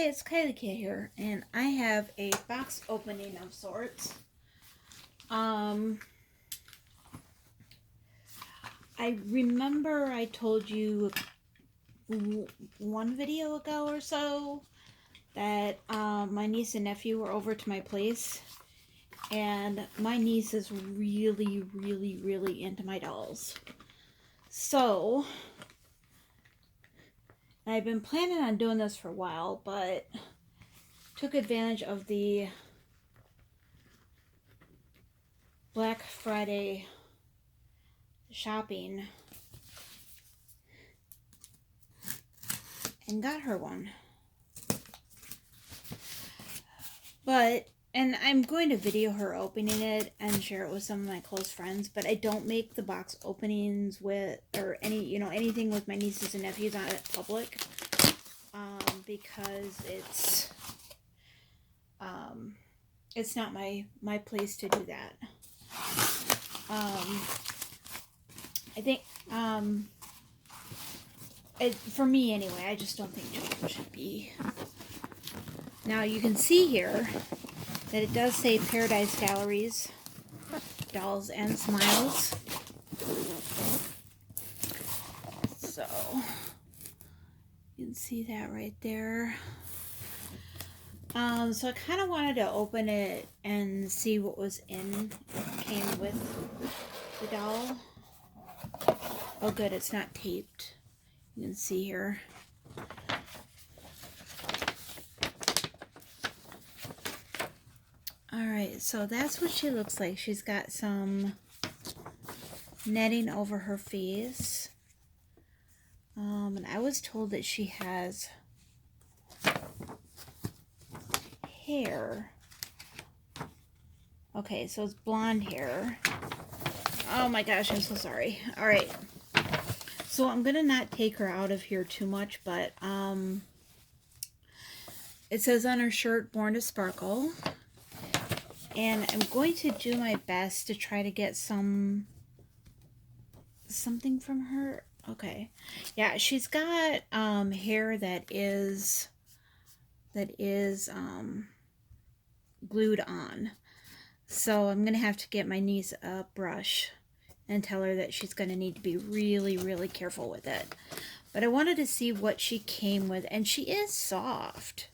Hey, it's Kylie Kid here, and I have a box opening of sorts. I remember I told you one video ago or so that my niece and nephew were over to my place, and my niece is really, really, really into my dolls. So, I've been planning on doing this for a while, but took advantage of the Black Friday shopping and got her one. And I'm going to video her opening it and share it with some of my close friends, but I don't make the box openings with, or anything with my nieces and nephews on it public, because it's not my place to do that. I think, for me anyway, I just don't think children should be. Now you can see here that it does say Paradise Galleries, Dolls and Smiles. So, you can see that right there. So I kind of wanted to open it and see what was came with the doll. Oh good, it's not taped. You can see here. Alright, so that's what she looks like. She's got some netting over her face. And I was told that she has hair. Okay, so it's blonde hair. Oh my gosh, I'm so sorry. Alright. So I'm going to not take her out of here too much, but it says on her shirt, Born to Sparkle. And I'm going to do my best to try to get something from her. Okay. Yeah, she's got hair that is glued on. So I'm going to have to get my niece a brush and tell her that she's going to need to be really, really careful with it. But I wanted to see what she came with, and she is soft.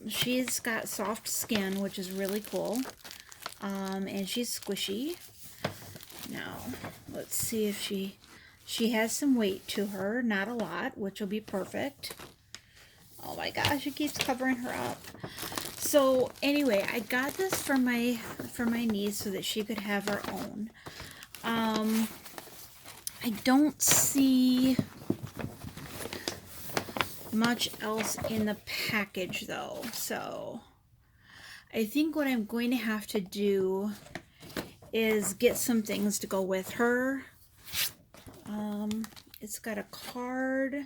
She's got soft skin, which is really cool. And she's squishy. Now, let's see if she has some weight to her, not a lot, which will be perfect. Oh my gosh, it keeps covering her up. So anyway, I got this for my niece so that she could have her own. I don't see much else in the package though, so I think what I'm going to have to do is get some things to go with her. It's got a card,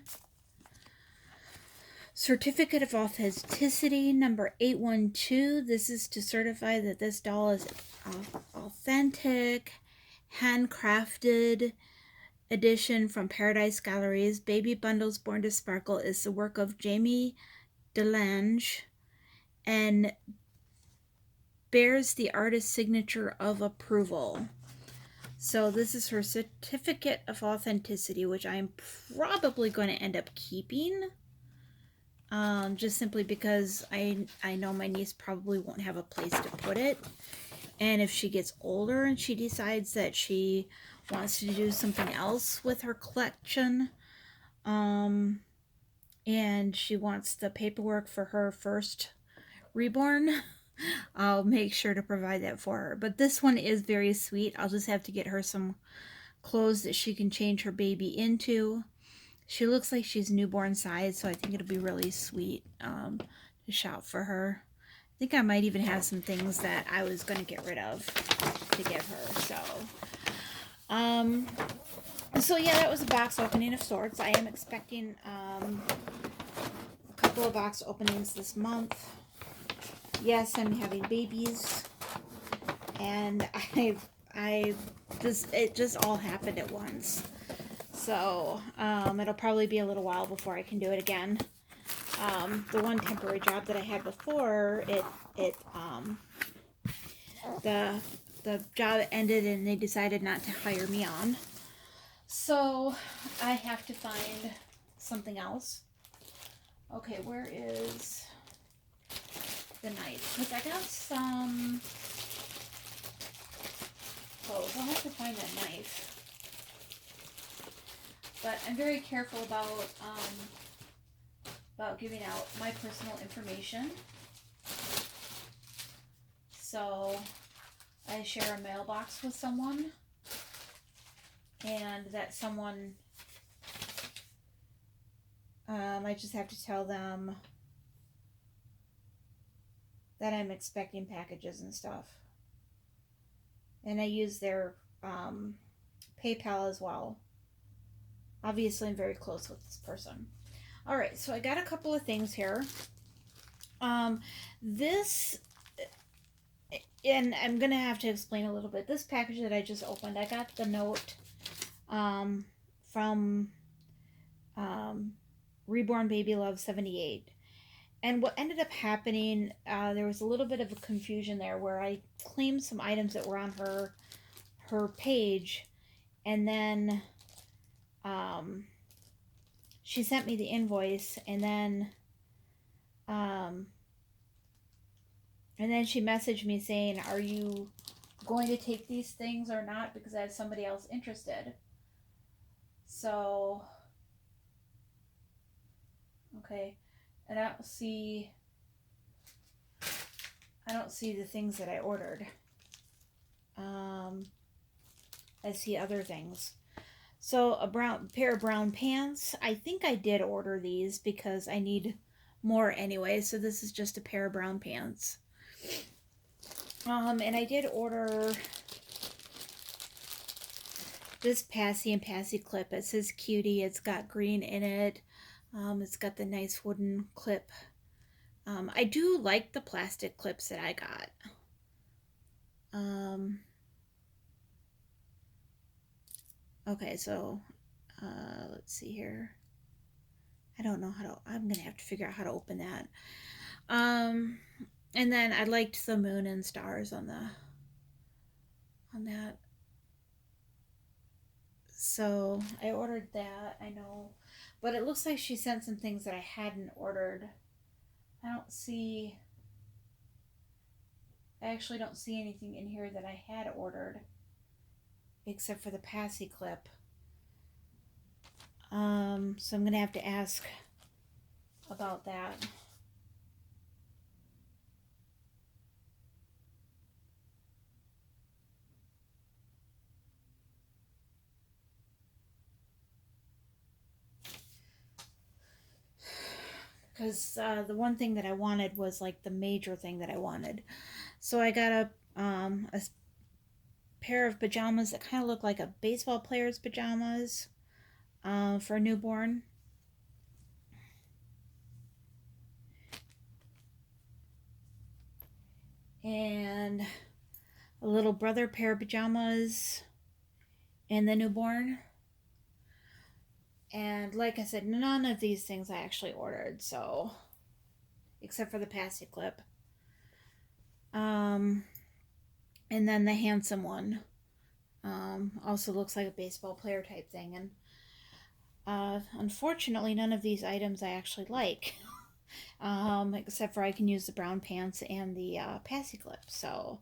certificate of authenticity number 812. This is to certify that this doll is authentic, handcrafted edition from Paradise Galleries. Baby Bundles Born to Sparkle is the work of Jamie Delange and bears the artist's signature of approval. So this is her certificate of authenticity, which I'm probably going to end up keeping. Just simply because I know my niece probably won't have a place to put it. And if she gets older and she decides that she wants to do something else with her collection, and she wants the paperwork for her first reborn, I'll make sure to provide that for her. But this one is very sweet. I'll just have to get her some clothes that she can change her baby into. She looks like she's newborn size, so I think it'll be really sweet to shop for her. I think I might even have some things that I was going to get rid of to give her. So yeah, that was a box opening of sorts. I am expecting a couple of box openings this month. Yes, I'm having babies, and it just all happened at once. So it'll probably be a little while before I can do it again. The one temporary job that I had before, the job ended and they decided not to hire me on. So I have to find something else. Okay, where is the knife? Because I got some clothes. I'll have to find that knife. But I'm very careful about giving out my personal information. So I share a mailbox with someone, and that someone, I just have to tell them that I'm expecting packages and stuff. And I use their PayPal as well. Obviously, I'm very close with this person. All right, so I got a couple of things here. This, and I'm going to have to explain a little bit. This package that I just opened, I got the note from Reborn Baby Love 78. And what ended up happening, there was a little bit of a confusion there where I claimed some items that were on her page, and then she sent me the invoice, and then she messaged me saying, "Are you going to take these things or not? Because I have somebody else interested." So, okay, and I don't see the things that I ordered. I see other things. So a pair of brown pants. I think I did order these because I need more anyway. So this is just a pair of brown pants. And I did order this Passy and Passy clip. It says Cutie. It's got green in it. It's got the nice wooden clip. I do like the plastic clips that I got. Okay, so let's see here. I don't know I'm gonna have to figure out how to open that. And then I liked the moon and stars on that. So I ordered that, I know. But it looks like she sent some things that I hadn't ordered. I actually don't see anything in here that I had ordered. Except for the Passy clip. So I'm going to have to ask about that. Because the one thing that I wanted was like the major thing that I wanted. So I got a pair of pajamas that kind of look like a baseball player's pajamas for a newborn. And a little brother pair of pajamas and the newborn. And like I said, none of these things I actually ordered, so except for the Passy clip. And then the handsome one also looks like a baseball player type thing. And unfortunately, none of these items I actually like. Except for I can use the brown pants and the Passy clip. So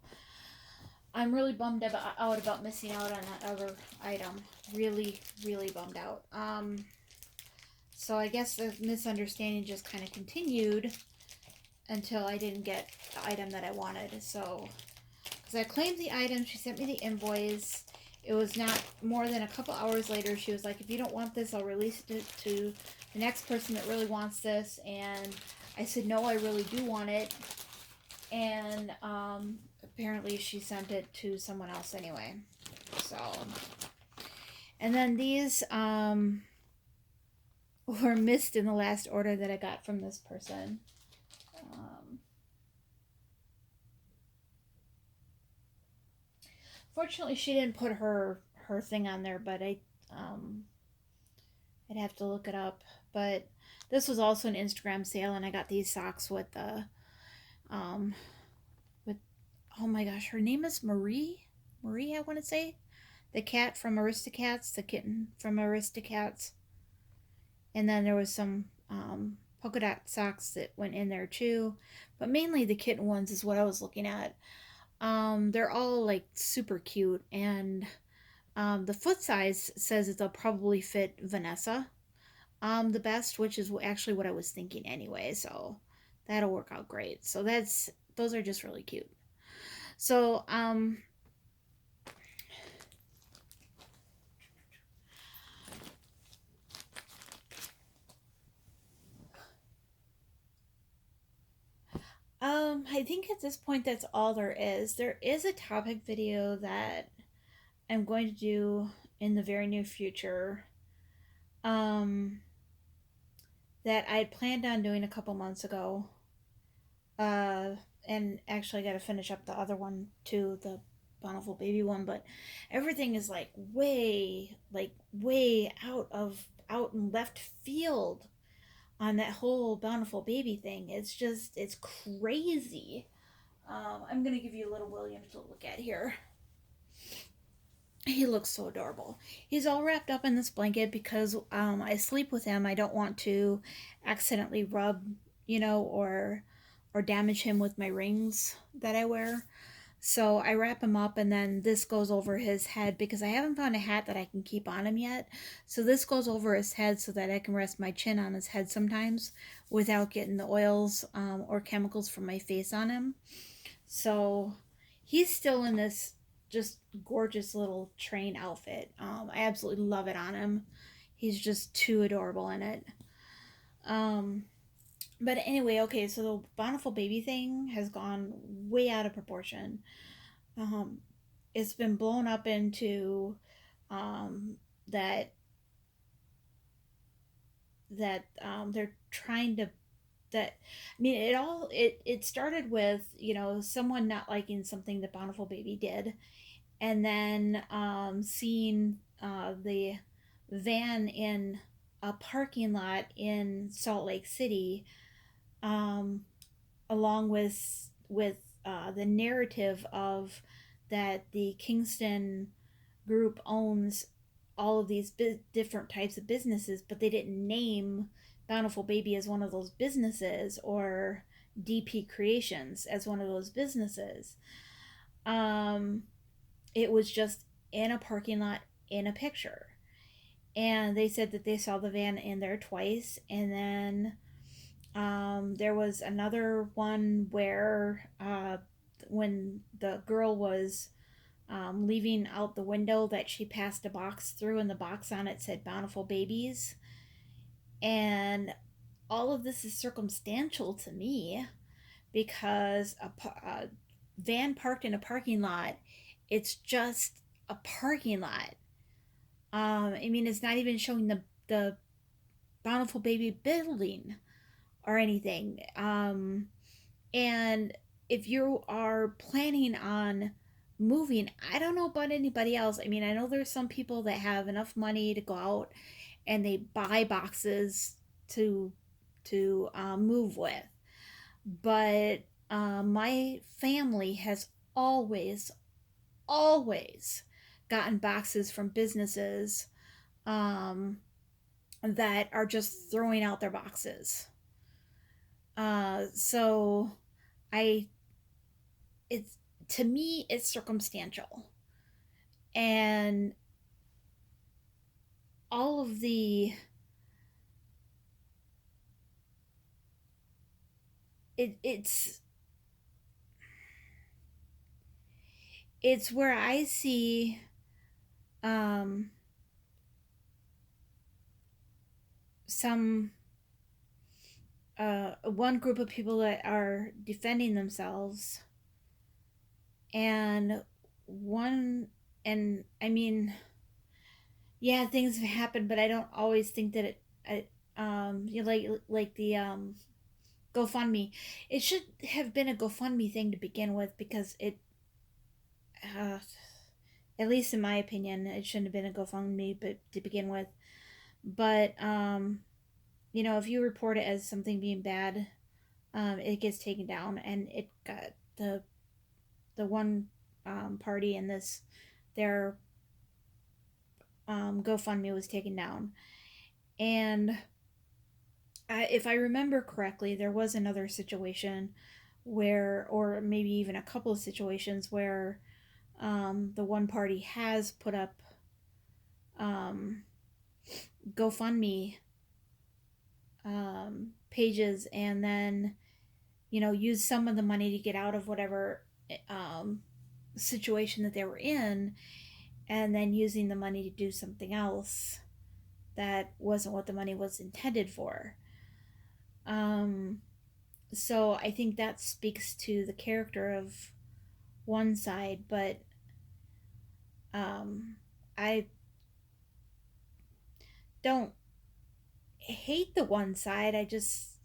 I'm really bummed out about missing out on that other item. Really, really bummed out. So I guess the misunderstanding just kind of continued until I didn't get the item that I wanted. So, because I claimed the item, she sent me the invoice. It was not more than a couple hours later. She was like, "If you don't want this, I'll release it to the next person that really wants this." And I said, "No, I really do want it." And apparently she sent it to someone else anyway. So, and then these were missed in the last order that I got from this person. Fortunately, she didn't put her thing on there, but I I'd have to look it up. But this was also an Instagram sale, and I got these socks with the um with oh my gosh, her name is Marie. Marie, I want to say, the cat from Aristocats, the kitten from Aristocats, and then there was some polka dot socks that went in there too, but mainly the kitten ones is what I was looking at. They're all like super cute, and the foot size says that they'll probably fit Vanessa the best, which is actually what I was thinking anyway. So that'll work out great. So those are just really cute. So I think at this point that's all there is. There is a topic video that I'm going to do in the very near future. Um, that I had planned on doing a couple months ago. Uh, and actually, I got to finish up the other one too, the Bountiful Baby one. But everything is like way out in left field on that whole Bountiful Baby thing. It's crazy. I'm gonna give you a little William to look at here. He looks so adorable. He's all wrapped up in this blanket because I sleep with him. I don't want to accidentally rub, or damage him with my rings that I wear. So I wrap him up, and then this goes over his head because I haven't found a hat that I can keep on him yet. So this goes over his head so that I can rest my chin on his head sometimes without getting the oils or chemicals from my face on him. So he's still in this just gorgeous little train outfit. I absolutely love it on him. He's just too adorable in it. Um, but anyway, okay, so the Bountiful Baby thing has gone way out of proportion. Um, it's been blown up into um, that they're trying to that I mean it started with someone not liking something that Bountiful Baby did, and then seeing the van in a parking lot in Salt Lake City, um, along with the narrative of that the Kingston group owns all of these different types of businesses, but they didn't name Bountiful Baby as one of those businesses or DP Creations as one of those businesses. Um, it was just in a parking lot in a picture. And they said that they saw the van in there twice. And then there was another one where when the girl was leaving out the window, that she passed a box through, and the box on it said Bountiful Babies. And all of this is circumstantial to me because a van parked in a parking lot, it's just a parking lot. I mean, it's not even showing the Bountiful Baby building or anything. And if you are planning on moving, I don't know about anybody else. I mean, I know there's some people that have enough money to go out and they buy boxes to move with, but my family has always gotten boxes from businesses um, that are just throwing out their boxes. So I it's to me it's circumstantial, and all of the it's it's where I see um some one group of people that are defending themselves, and one and I mean, yeah, things have happened, but I don't always think that like the GoFundMe. It should have been a GoFundMe thing to begin with because uh, at least in my opinion, it shouldn't have been a GoFundMe, but to begin with. But if you report it as something being bad, it gets taken down, and it got the one party in this, their GoFundMe was taken down. And if I remember correctly, there was another situation where, or maybe even a couple of situations where the one party has put up um, GoFundMe pages, and then use some of the money to get out of whatever um, situation that they were in, and then using the money to do something else that wasn't what the money was intended for. Um, so I think that speaks to the character of one side, but um, I don't hate the one side. I just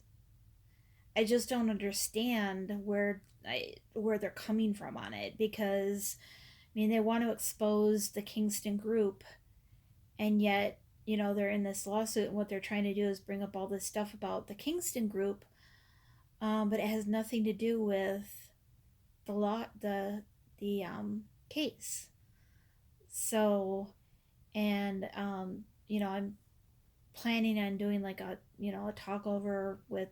don't understand where they're coming from on it, because I mean they want to expose the Kingston group, and yet they're in this lawsuit, and what they're trying to do is bring up all this stuff about the Kingston group, but it has nothing to do with the case. So, and I'm planning on doing like a talk over with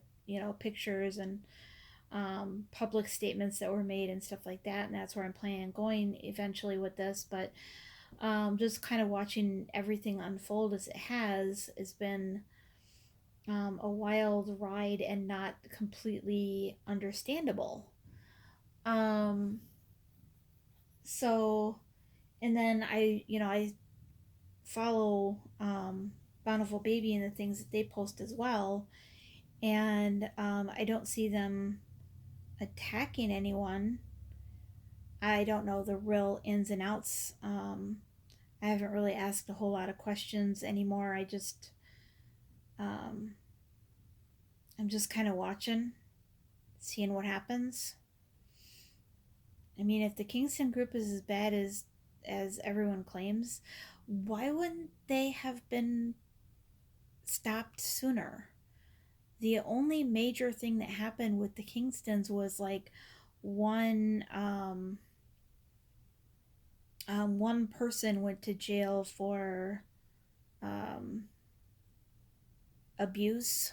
pictures and public statements that were made and stuff like that, and that's where I'm planning on going eventually with this. But just kind of watching everything unfold as it has been a wild ride and not completely understandable. Um, so, and then I follow Bountiful Baby and the things that they post as well, and I don't see them attacking anyone. I don't know the real ins and outs. I haven't really asked a whole lot of questions anymore. Um, I'm just kind of watching, seeing what happens. I mean, if the Kingston group is as bad as everyone claims, why wouldn't they have been stopped sooner? The only major thing that happened with the Kingstons was like one one person went to jail for um, abuse.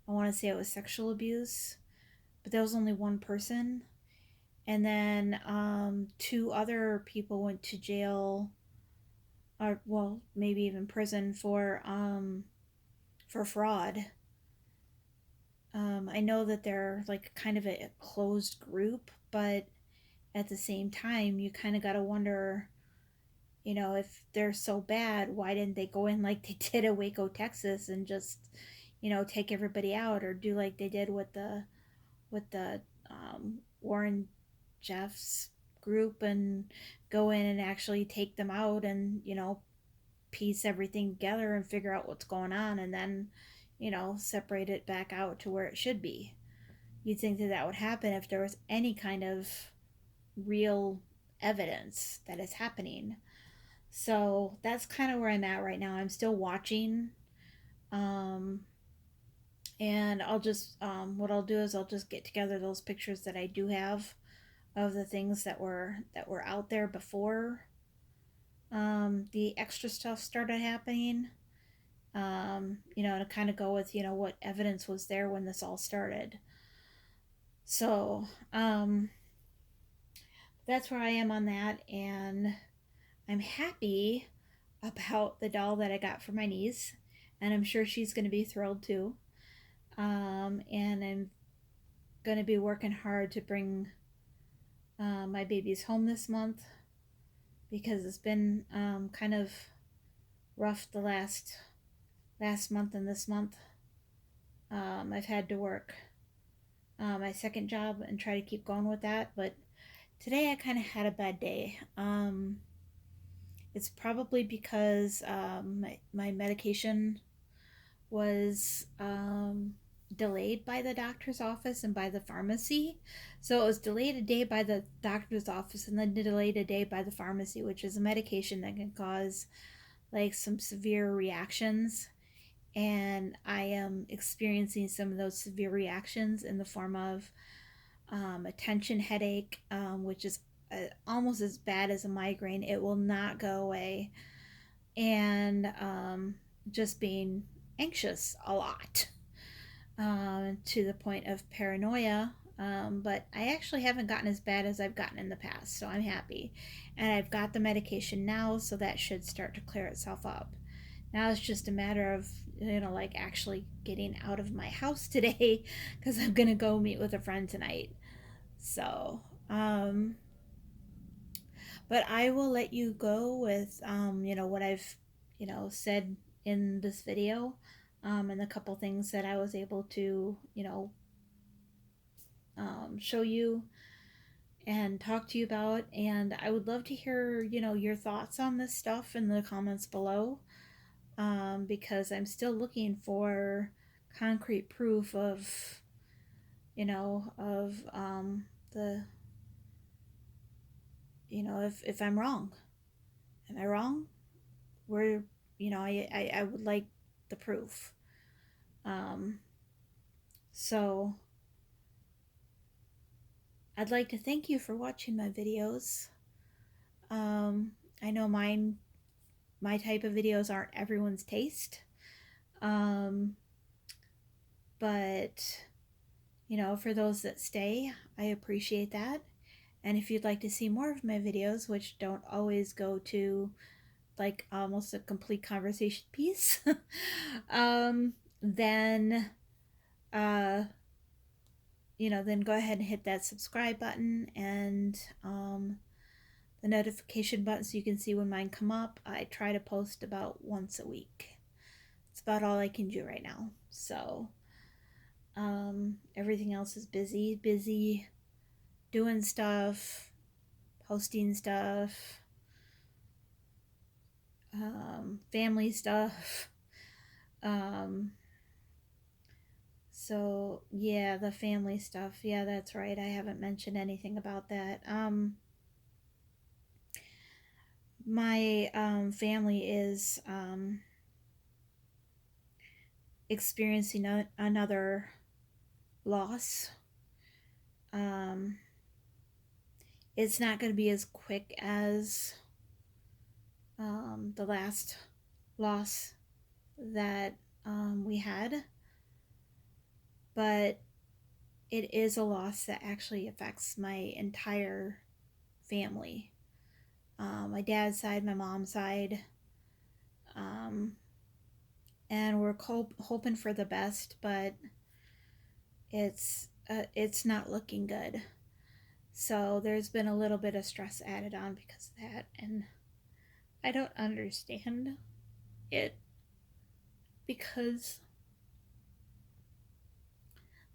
I want to say it was sexual abuse, but that was only one person. And then two other people went to jail, or well, maybe even prison for fraud. I know that they're like kind of a closed group, but at the same time, you kind of got to wonder, if they're so bad, why didn't they go in like they did at Waco, Texas, and just, take everybody out, or do like they did with the Warren Jeffs group, and go in and actually take them out, and piece everything together and figure out what's going on, and then separate it back out to where it should be. You'd think that that would happen if there was any kind of real evidence that it's happening. So that's kind of where I'm at right now. I'm still watching. Um, and I'll just, what I'll do is I'll just get together those pictures that I do have of the things that were out there before the extra stuff started happening. To kind of go with what evidence was there when this all started. So that's where I am on that, and I'm happy about the doll that I got for my niece, and I'm sure she's going to be thrilled too. And I'm going to be working hard to bring my babies home this month, because it's been kind of rough the last month and this month. I've had to work my second job and try to keep going with that, but today I kind of had a bad day. It's probably because my medication was delayed by the doctor's office and by the pharmacy. So it was delayed a day by the doctor's office, and then delayed a day by the pharmacy, which is a medication that can cause like some severe reactions. and I am experiencing some of those severe reactions in the form of a tension headache, which is almost as bad as a migraine. It will not go away, and just being anxious a lot, to the point of paranoia. But I actually haven't gotten as bad as I've gotten in the past, so I'm happy. And I've got the medication now, so that should start to clear itself up. Now it's just a matter of, like actually getting out of my house today because I'm going to go meet with a friend tonight. So, but I will let you go with, what I've, said in this video, and the couple things that I was able to, show you and talk to you about. And I would love to hear, your thoughts on this stuff in the comments below, because I'm still looking for concrete proof of, the, if I'm wrong. Am I wrong? Where, I would like the proof. Um, so I'd like to thank you for watching my videos. Um, I know my type of videos aren't everyone's taste. Um, but, for those that stay, I appreciate that. And if you'd like to see more of my videos, which don't always go to like almost a complete conversation piece, then, uh, then go ahead and hit that subscribe button and the notification button so you can see when mine come up. I try to post about once a week. It's about all I can do right now. So everything else is busy doing stuff, posting stuff, family stuff. So yeah, the family stuff. Yeah, that's right. I haven't mentioned anything about that. My family is experiencing another loss. Um, it's not going to be as quick as the last loss that we had, but it is a loss that actually affects my entire family. My dad's side, my mom's side, um, and we're hoping for the best, but it's not looking good. So there's been a little bit of stress added on because of that, and I don't understand it because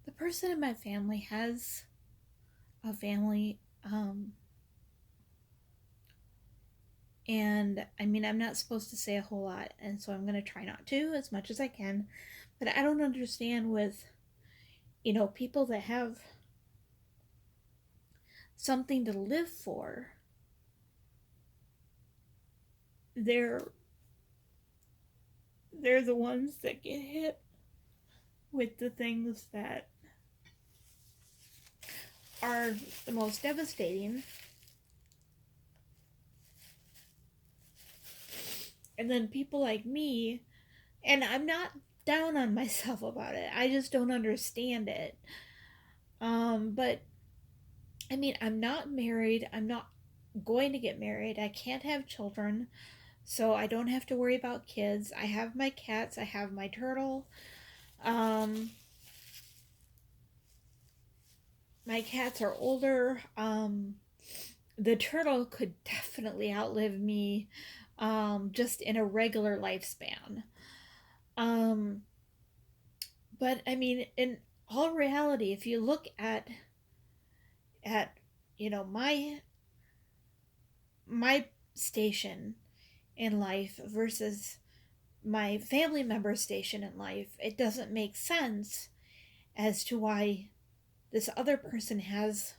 the person in my family has a family, and I mean, I'm not supposed to say a whole lot, and so I'm going to try not to as much as I can, but I don't understand with, people that have something to live for, they're they're the ones that get hit with the things that are the most devastating. And then people like me, and I'm not down on myself about it, I just don't understand it. But I mean, I'm not married, I'm not going to get married, I can't have children, so I don't have to worry about kids. I have my cats, I have my turtle. um my cats are older. The turtle could definitely outlive me, just in a regular lifespan. Um, but I mean, in all reality, if you look at my station in life versus my family member's station in life, it doesn't make sense as to why this other person has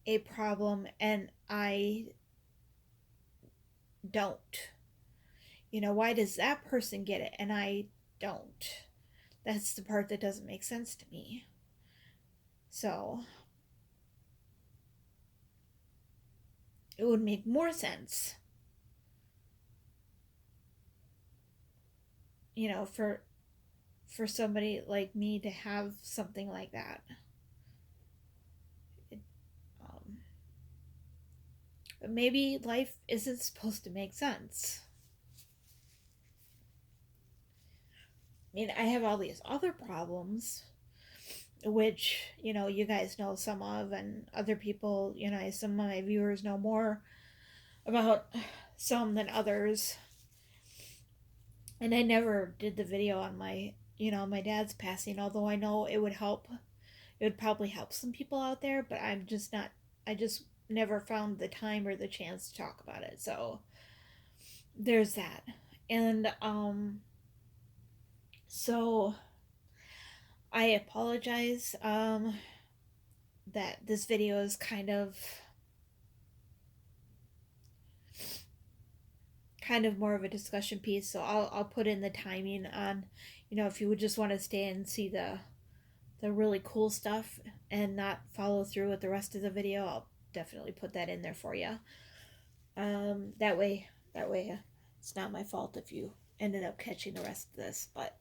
a problem and I don't. why does that person get it and I don't? That's the part that doesn't make sense to me. So it would make more sense, for somebody like me to have something like that. It, um, but maybe life isn't supposed to make sense. I mean, I have all these other problems, which, you guys know some of, and other people, some of my viewers know more about some than others. And I never did the video on my dad's passing, although I know it would probably help some people out there, but I just never found the time or the chance to talk about it. So there's that. And so I apologize that this video is kind of more of a discussion piece. So I'll put in the timing on, if you would just want to stay and see the really cool stuff and not follow through with the rest of the video, I'll definitely put that in there for you. That way, it's not my fault if you ended up catching the rest of this. But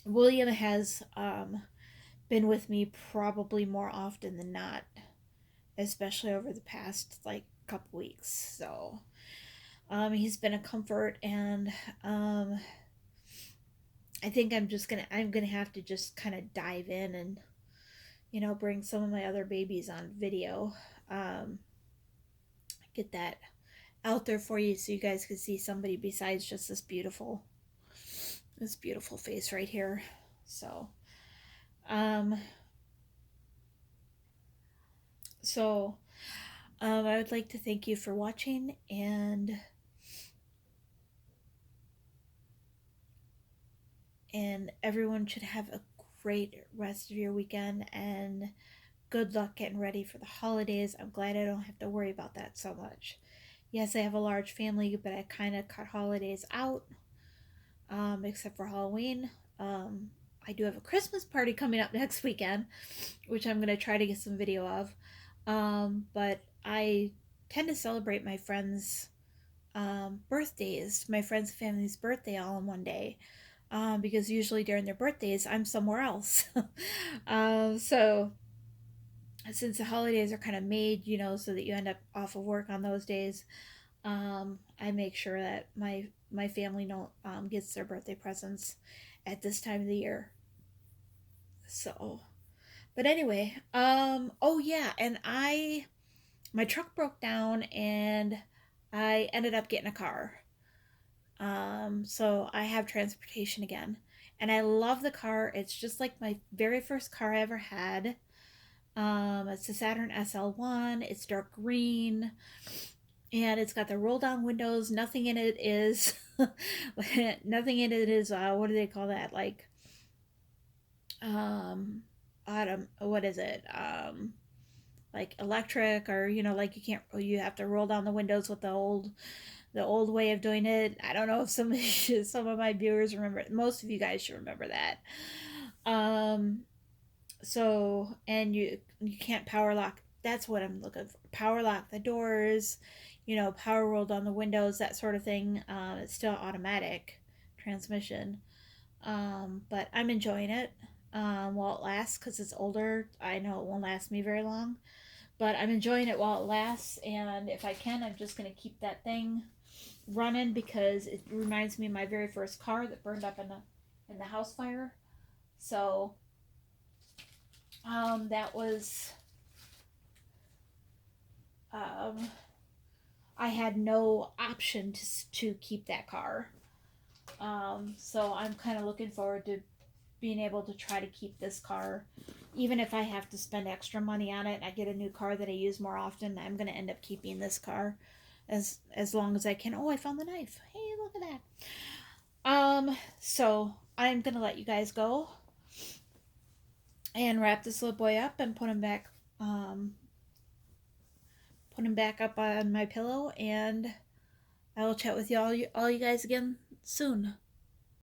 William has been with me probably more often than not, especially over the past like couple weeks. So he's been a comfort, and I think I'm gonna have to just kind of dive in and bring some of my other babies on video. Um, get that out there for you so you guys can see somebody besides just this beautiful face right here. So um so I would like to thank you for watching, and everyone should have a great rest of your weekend, and good luck getting ready for the holidays. I'm glad I don't have to worry about that so much. Yes, I have a large family, but I kind of cut holidays out, except for Halloween. Um, I do have a Christmas party coming up next weekend, which I'm going to try to get some video of. But I tend to celebrate my friends' birthdays, my friends' family's birthday all in one day. Because usually during their birthdays, I'm somewhere else. So since the holidays are kind of made, so that you end up off of work on those days, I make sure that my family don't gets their birthday presents at this time of the year. So, but anyway, oh yeah, and my truck broke down, and I ended up getting a car. So I have transportation again, and I love the car. It's just like my very first car I ever had. It's a Saturn SL1. It's dark green, and it's got the roll down windows. Nothing in it is nothing in it is what do they call that, like um autumn, what is it, like electric, or like you have to roll down the windows with the old way of doing it. I don't know if some of my viewers remember it. Most of you guys should remember that. um so, and you can't power lock. That's what I'm looking for. Power lock the doors, power roll down the windows, that sort of thing. It's still automatic transmission. But I'm enjoying it while it lasts, because it's older. I know it won't last me very long, but I'm enjoying it while it lasts. And if I can, I'm just gonna keep that thing running, because it reminds me of my very first car that burned up in the house fire. So that was um, I had no option to keep that car. So I'm kind of looking forward to being able to try to keep this car, even if I have to spend extra money on it and I get a new car that I use more often. I'm going to end up keeping this car as long as I can. Oh, I found the knife. Hey, look at that. So I'm going to let you guys go and wrap this little boy up and put him back up on my pillow, and I will chat with all you guys again soon.